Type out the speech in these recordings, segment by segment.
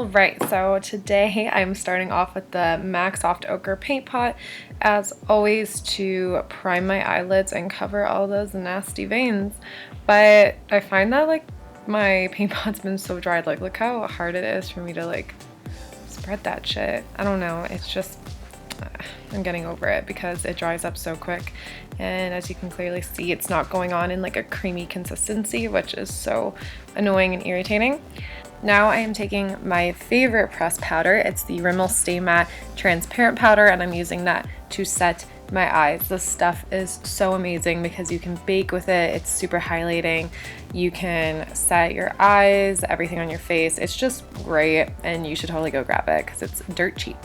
Alright, so today I'm starting off with the MAC Soft Ochre Paint Pot, as always, to prime my eyelids and cover all those nasty veins. But I find that like my paint pot's been so dried, like look how hard it is for me to like spread that shit. I don't know, it's just, I'm getting over it because it dries up so quick, and as you can clearly see, it's not going on in like a creamy consistency, which is so annoying and irritating. Now I am taking my favorite press powder. It's the Rimmel Stay Matte Transparent Powder, and I'm using that to set my eyes. This stuff is so amazing because you can bake with it. It's super highlighting. You can set your eyes, everything on your face. It's just great, and you should totally go grab it because it's dirt cheap.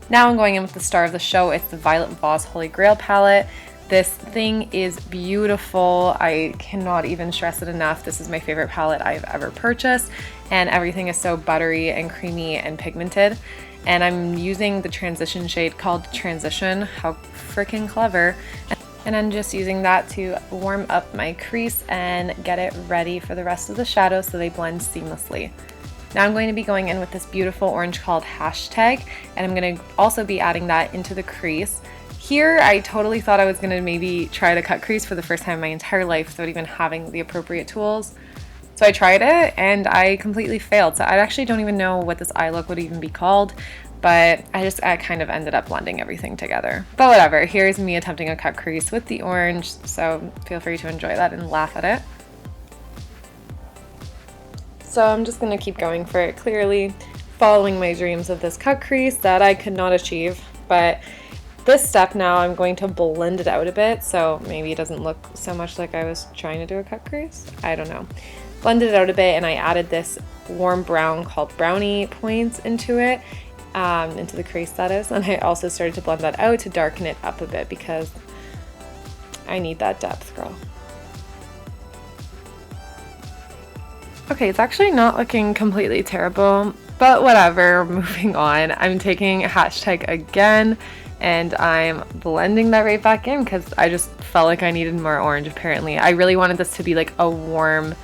Now I'm going in with the star of the show. It's the Violet VOSS Holy Grail palette. This thing is beautiful. I cannot even stress it enough. This is my favorite palette I've ever purchased, and everything is so buttery and creamy and pigmented. And I'm using the transition shade called Transition. How freaking clever. And I'm just using that to warm up my crease and get it ready for the rest of the shadows so they blend seamlessly. Now I'm going to be going in with this beautiful orange called Hashtag, and I'm going to also be adding that into the crease. Here, I totally thought I was going to maybe try to cut crease for the first time in my entire life without even having the appropriate tools. So I tried it and I completely failed. So I actually don't even know what this eye look would even be called, but I kind of ended up blending everything together. But whatever, here's me attempting a cut crease with the orange, so feel free to enjoy that and laugh at it. So I'm just going to keep going for it, clearly following my dreams of this cut crease that I could not achieve, but this step now I'm going to blend it out a bit, so maybe it doesn't look so much like I was trying to do a cut crease. I don't know. Blended it out a bit, and I added this warm brown called Brownie Points into it, into the crease that is, and I also started to blend that out to darken it up a bit because I need that depth, girl. Okay, it's actually not looking completely terrible, but whatever, moving on. I'm taking Hashtag again, and I'm blending that right back in because I just felt like I needed more orange apparently. I really wanted this to be like a warm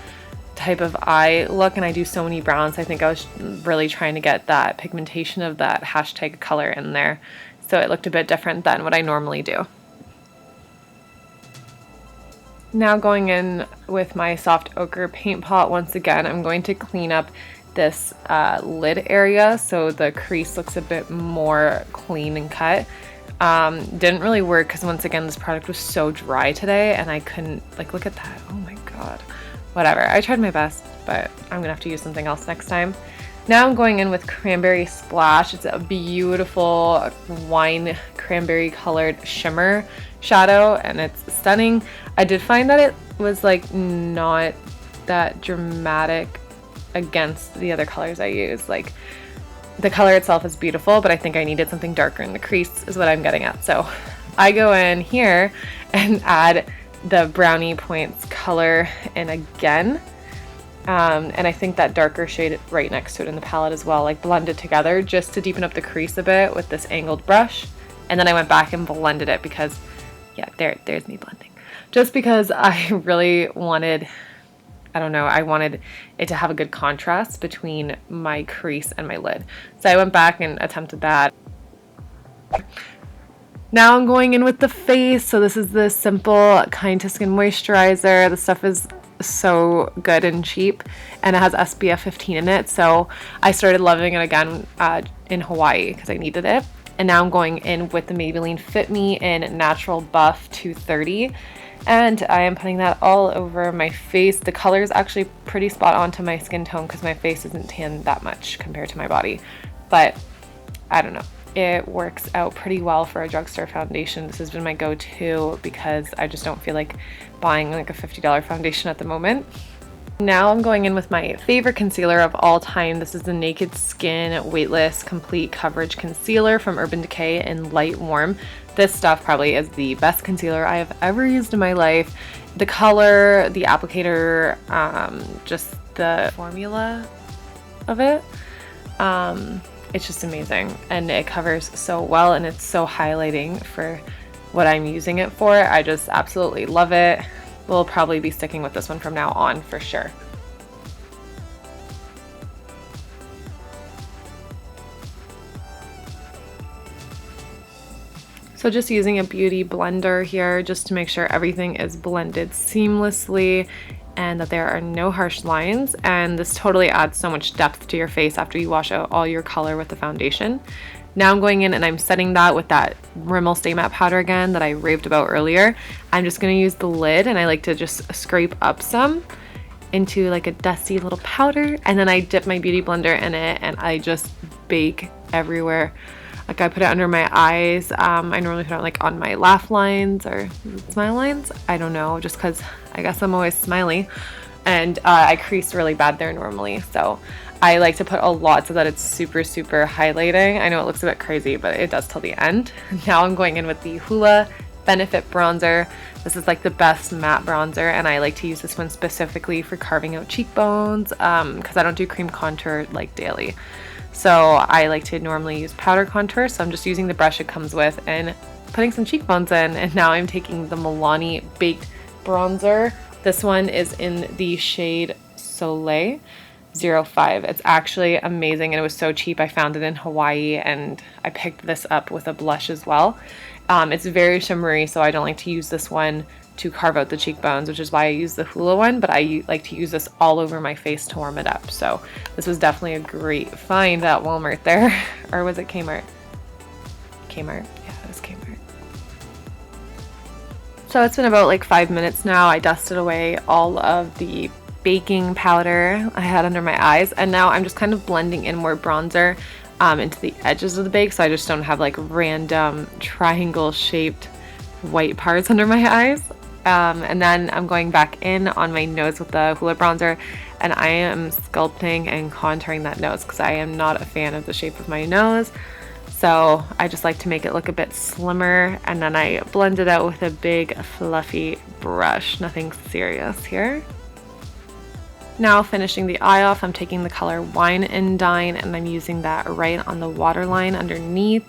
type of eye look, and I do so many browns. I think I was really trying to get that pigmentation of that Hashtag color in there, so it looked a bit different than what I normally do. Now going in with my soft ochre paint pot, once again, I'm going to clean up this lid area so the crease looks a bit more clean and cut. Didn't really work because once again this product was so dry today and I couldn't, like, look at that, oh my god. Whatever, I tried my best, but I'm gonna have to use something else next time. Now I'm going in with Cranberry Splash. It's a beautiful wine cranberry colored shimmer shadow and it's stunning. I did find that it was like not that dramatic against the other colors I use. Like, the color itself is beautiful, but I think I needed something darker in the crease is what I'm getting at. So I go in here and add the Brownie Points color in again. And I think that darker shade right next to it in the palette as well, like blended together just to deepen up the crease a bit with this angled brush. And then I went back and blended it because, yeah, there's me blending. Just because I really wanted, I don't know, I wanted it to have a good contrast between my crease and my lid. So I went back and attempted that. Now I'm going in with the face. So this is the Simple Kind to Skin Moisturizer. The stuff is so good and cheap, and it has SPF 15 in it. So I started loving it again in Hawaii because I needed it. And now I'm going in with the Maybelline Fit Me in Natural Buff 230. And I am putting that all over my face. The color is actually pretty spot on to my skin tone because my face isn't tan that much compared to my body. But I don't know. It works out pretty well for a drugstore foundation. This has been my go-to because I just don't feel like buying like a $50 foundation at the moment. Now I'm going in with my favorite concealer of all time. This is the Naked Skin Weightless Complete Coverage Concealer from Urban Decay in Light Warm. This stuff probably is the best concealer I have ever used in my life. The color, the applicator, just the formula of it. It's just amazing, and it covers so well, and it's so highlighting for what I'm using it for. I just absolutely love it. We'll probably be sticking with this one from now on for sure. So just using a beauty blender here just to make sure everything is blended seamlessly and that there are no harsh lines, and this totally adds so much depth to your face after you wash out all your color with the foundation. Now I'm going in and I'm setting that with that Rimmel Stay Matte powder again that I raved about earlier. I'm just going to use the lid, and I like to just scrape up some into like a dusty little powder, and then I dip my beauty blender in it and I just bake everywhere. Like I put it under my eyes. I normally put it like on my laugh lines or smile lines. I don't know, just because I guess I'm always smiley, and I crease really bad there normally. So I like to put a lot so that it's super highlighting. I know it looks a bit crazy, but it does till the end. Now I'm going in with the Hoola Benefit bronzer. This is like the best matte bronzer, and I like to use this one specifically for carving out cheekbones because I don't do cream contour like daily. So I like to normally use powder contour, so I'm just using the brush it comes with and putting some cheekbones in. And now I'm taking the Milani Baked Bronzer. This one is in the shade Soleil 05. It's actually amazing, and it was so cheap. I found it in Hawaii, and I picked this up with a blush as well. It's very shimmery, so I don't like to use this one to carve out the cheekbones, which is why I use the Hoola one, but I like to use this all over my face to warm it up. So this was definitely a great find at Walmart there. Or was it Kmart? Kmart? Yeah, it was Kmart. So it's been about like 5 minutes now. I dusted away all of the baking powder I had under my eyes, and now I'm just kind of blending in more bronzer into the edges of the bake, so I just don't have like random triangle shaped white parts under my eyes. And then I'm going back in on my nose with the Hoola bronzer, and I am sculpting and contouring that nose because I am not a fan of the shape of my nose. So I just like to make it look a bit slimmer, and then I blend it out with a big fluffy brush. Nothing serious here. Now finishing the eye off, I'm taking the color Wine and Dine, and I'm using that right on the waterline underneath.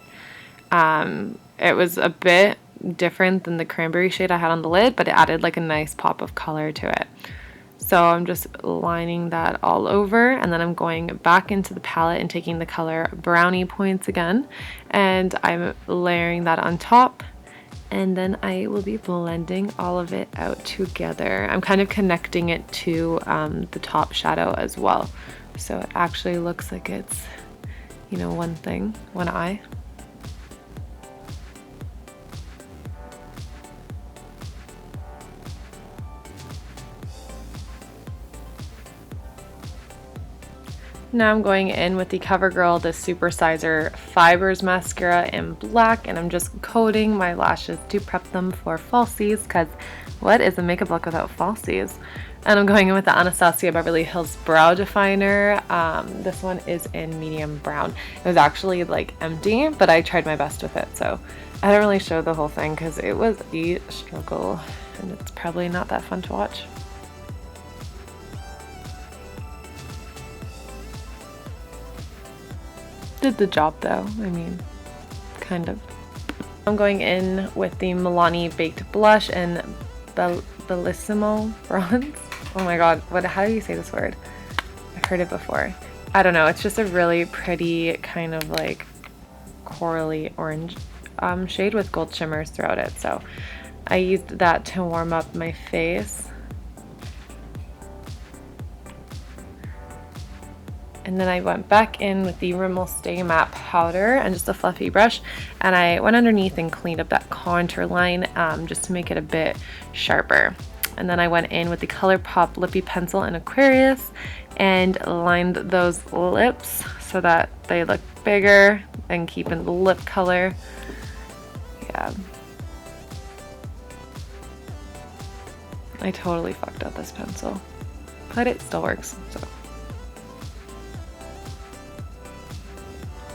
It was a bit different than the cranberry shade I had on the lid, but it added like a nice pop of color to it. So I'm just lining that all over, and then I'm going back into the palette and taking the color Brownie Points again, and I'm layering that on top, and then I will be blending all of it out together. I'm kind of connecting it to the top shadow as well, so it actually looks like it's, you know, one thing, one eye. Now I'm going in with the CoverGirl, the Supersizer Fibers Mascara in black, and I'm just coating my lashes to prep them for falsies, because what is a makeup look without falsies? And I'm going in with the Anastasia Beverly Hills Brow Definer. This one is in medium brown. It was actually like empty, but I tried my best with it, so I don't really show the whole thing because it was a struggle, and it's probably not that fun to watch. Did the job though, I mean, kind of. I'm going in with the Milani Baked Blush and Bellissimo Bronze. Oh my god, how do you say this word? I've heard it before. I don't know, it's just a really pretty kind of like corally orange shade with gold shimmers throughout it. So I used that to warm up my face. And then I went back in with the Rimmel Stay Matte powder and just a fluffy brush, and I went underneath and cleaned up that contour line just to make it a bit sharper. And then I went in with the ColourPop Lippy Pencil in Aquarius and lined those lips so that they look bigger and keep in the lip color. Yeah. I totally fucked up this pencil, but it still works, so.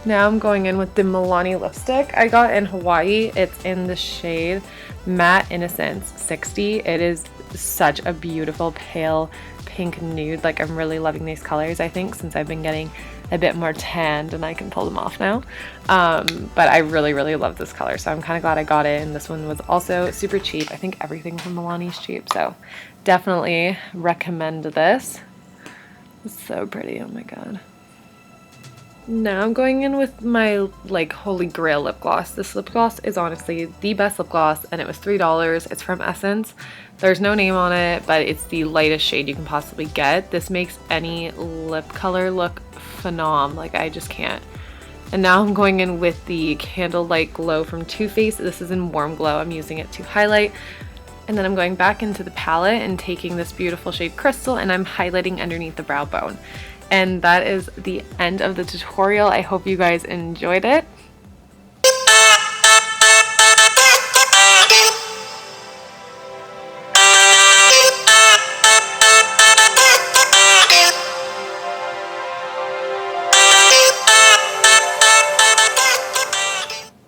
Now I'm going in with the Milani lipstick I got in Hawaii. It's in the shade Matte Innocence 60. It is such a beautiful pale pink nude. Like, I'm really loving these colors, I think, since I've been getting a bit more tanned and I can pull them off now. But I really love this color, so I'm kind of glad I got it. And this one was also super cheap. I think everything from Milani is cheap, so definitely recommend this. It's so pretty, oh my god. Now I'm going in with my like holy grail lip gloss. This lip gloss is honestly the best lip gloss and it was $3. It's from Essence. There's no name on it, but it's the lightest shade you can possibly get. This makes any lip color look phenom. Like I just can't. And now I'm going in with the Candlelight Glow from Too Faced. This is in Warm Glow. I'm using it to highlight. And then I'm going back into the palette and taking this beautiful shade Crystal and I'm highlighting underneath the brow bone. And that is the end of the tutorial. I hope you guys enjoyed it.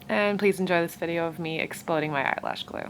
And please enjoy this video of me exploding my eyelash glue.